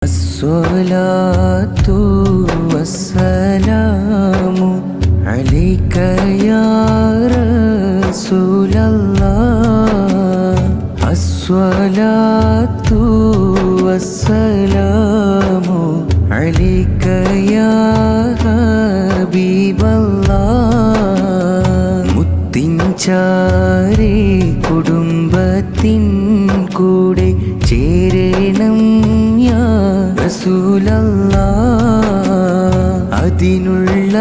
الصلاة والسلام عليك يا رسول الله. الصلاة والسلام عليك يا حبيب الله. മുത്തിൻചാരേ കുടുംബത്തിൻ കൂടെ ചേരണം യാ റസൂലല്ലാഹ്. അതിനുള്ള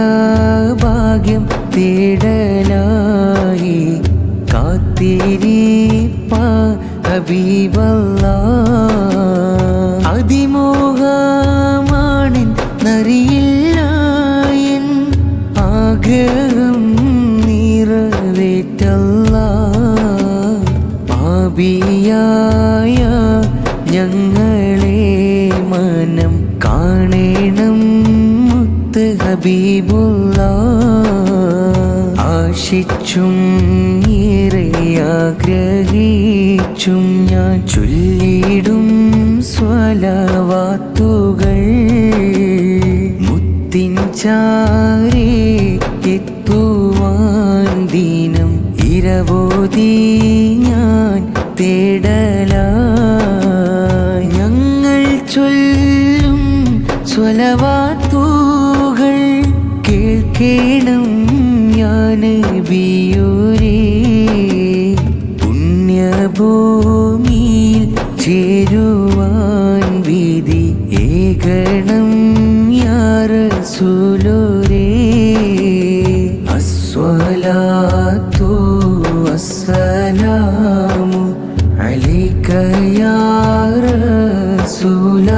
ഭാഗ്യം തേടലായി കാത്തിരിപ്പ ഹബീബല്ലാഹ്. അതിമോഹമാണിൻ നറിയില്ലായൻ ആഗ്രഹം നിറവേറ്റല്ലാഹ്. പാപിയായ ഞങ്ങളെ മനം കാണണം മുത്ത് ഹബീബുല്ലാഹ്. ആശിച്ചും ഏറെ ആഗ്രഹിച്ചും ഞാൻ ചൊല്ലിടും സ്വലവാത്തുകൾ. മുത്തിൻ ചാരേ എത്തുവാൻ ദിനം ഇരവോതി ഞാൻ തേടലായി. ഞങ്ങൾ ചൊല്ലും സ്വലവാത്തുകൾ കേൾക്കണം യാ നബിയോരേ. പുണ്യഭൂമിയിൽ ചേരുവാൻ വിധി ഏകണം യാ റസൂലോരേ. അസ്സലാത്തു വസ്സലാമു അലൈക യാ റസൂലല്ലാഹ്.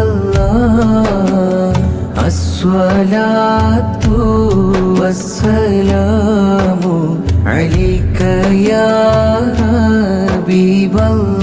അസ്സലാത്തു വസ്സലാമു അലൈക യാ ഹബീബല്ലാഹ്.